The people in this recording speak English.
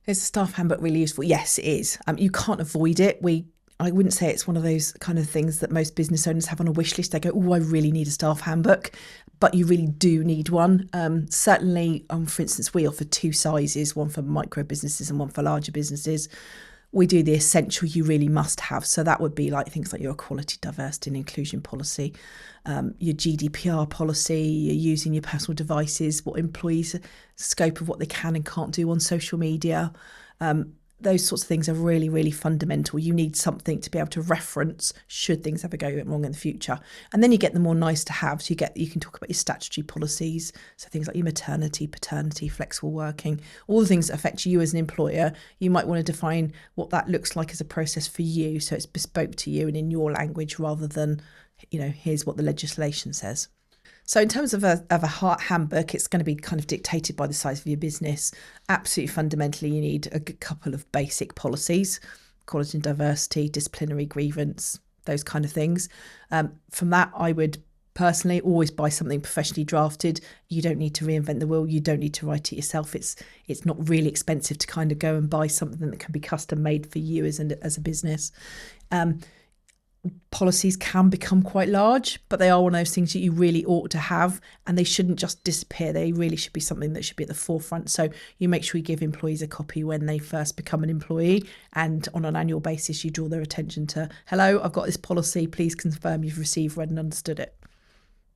Is the staff handbook really useful? Yes, it is. You can't avoid it. I wouldn't say it's one of those kind of things that most business owners have on a wish list. They go, oh, I really need a staff handbook, but you really do need one. Certainly, for instance, we offer two sizes, one for micro businesses and one for larger businesses. We do the essential you really must have. So that would be like things like your equality, diversity and inclusion policy, your GDPR policy, you're using your personal devices, what employees, scope of what they can and can't do on social media. Those sorts of things are really, really fundamental. You need something to be able to reference should things ever go wrong in the future. And then you get the more nice to have. So you can talk about your statutory policies. So things like your maternity, paternity, flexible working, all the things that affect you as an employer. You might want to define what that looks like as a process for you. So it's bespoke to you and in your language rather than, here's what the legislation says. So in terms of a handbook, it's going to be kind of dictated by the size of your business. Absolutely fundamentally, you need a couple of basic policies, equality and diversity, disciplinary grievance, those kind of things. From that, I would personally always buy something professionally drafted. You don't need to reinvent the wheel. You don't need to write it yourself. It's not really expensive to kind of go and buy something that can be custom made for you as a business. Policies can become quite large, but they are one of those things that you really ought to have, and they shouldn't just disappear. They really should be something that should be at the forefront. So you make sure you give employees a copy when they first become an employee, and on an annual basis you draw their attention to, hello, I've got this policy, please confirm you've received, read and understood it.